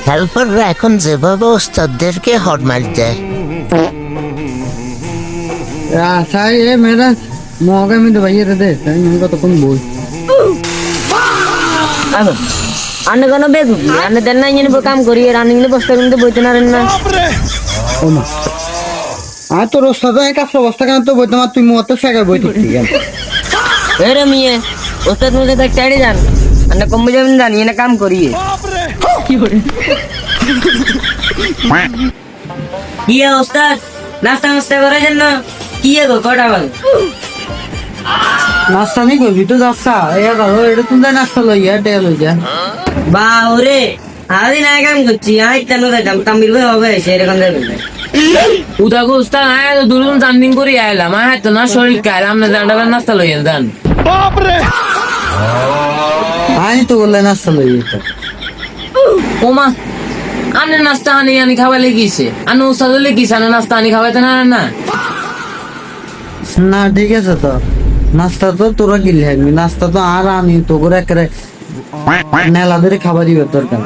হেল্পাররা এখন যেভাবে ওস্তাদদেরকে হট মারতে साहब ये मेरा मौका में दवाइयाँ दे दे मैं तो तुम बोल আনো আনে কোনো বেগুন আনে দেন না ইনি কাম করি রানিং লে বস্তা কিন্তু বইতে না না ओ माँ हाँ तो रोस्ता तो एक आपसे बस्ता करना तो बोलते मत तुम मत से क्या बोलते ठीक है এরে মিয়ে ওস্তাদ মধ্যে দেখ চাইড়ে যান আনে কমবে যাবেন জানি এনে কাম করি কি করে কি ওস্তাদ নাস্তা নাস্তা করে যান না কি গো কটা বাজে नाश्ता नहीं कोई भी तो नाश्ता ये करो ये तुम तो नाश्ता लो यार टेल हो जा বা ওরে আদি না কাম করছি আই কেন দেখাম তামিল ভাই হবে সেরকম যাবে উদাগো উস্তাদ আয় তো দুলুন জান্ডিং করে আইলাম আয় তো না শরীর কাইলাম না জান্ডাবেন নাস্তা লইয়েন জান हाँ तो बोले नाश्ता लो ये तो ওমা আনে নাস্তা আনি খাওয়ালে গিয়েছে আনে উস্তাদ লেগিছে আনে নাস্তা আনি খাওয়াইতে না না ना ठीक है तो नाश्ता तो তোরা গিলে আমি নাস্তা তো আর আমি তো করে করে নেলা ধরে খাবার দিবে তোর কেন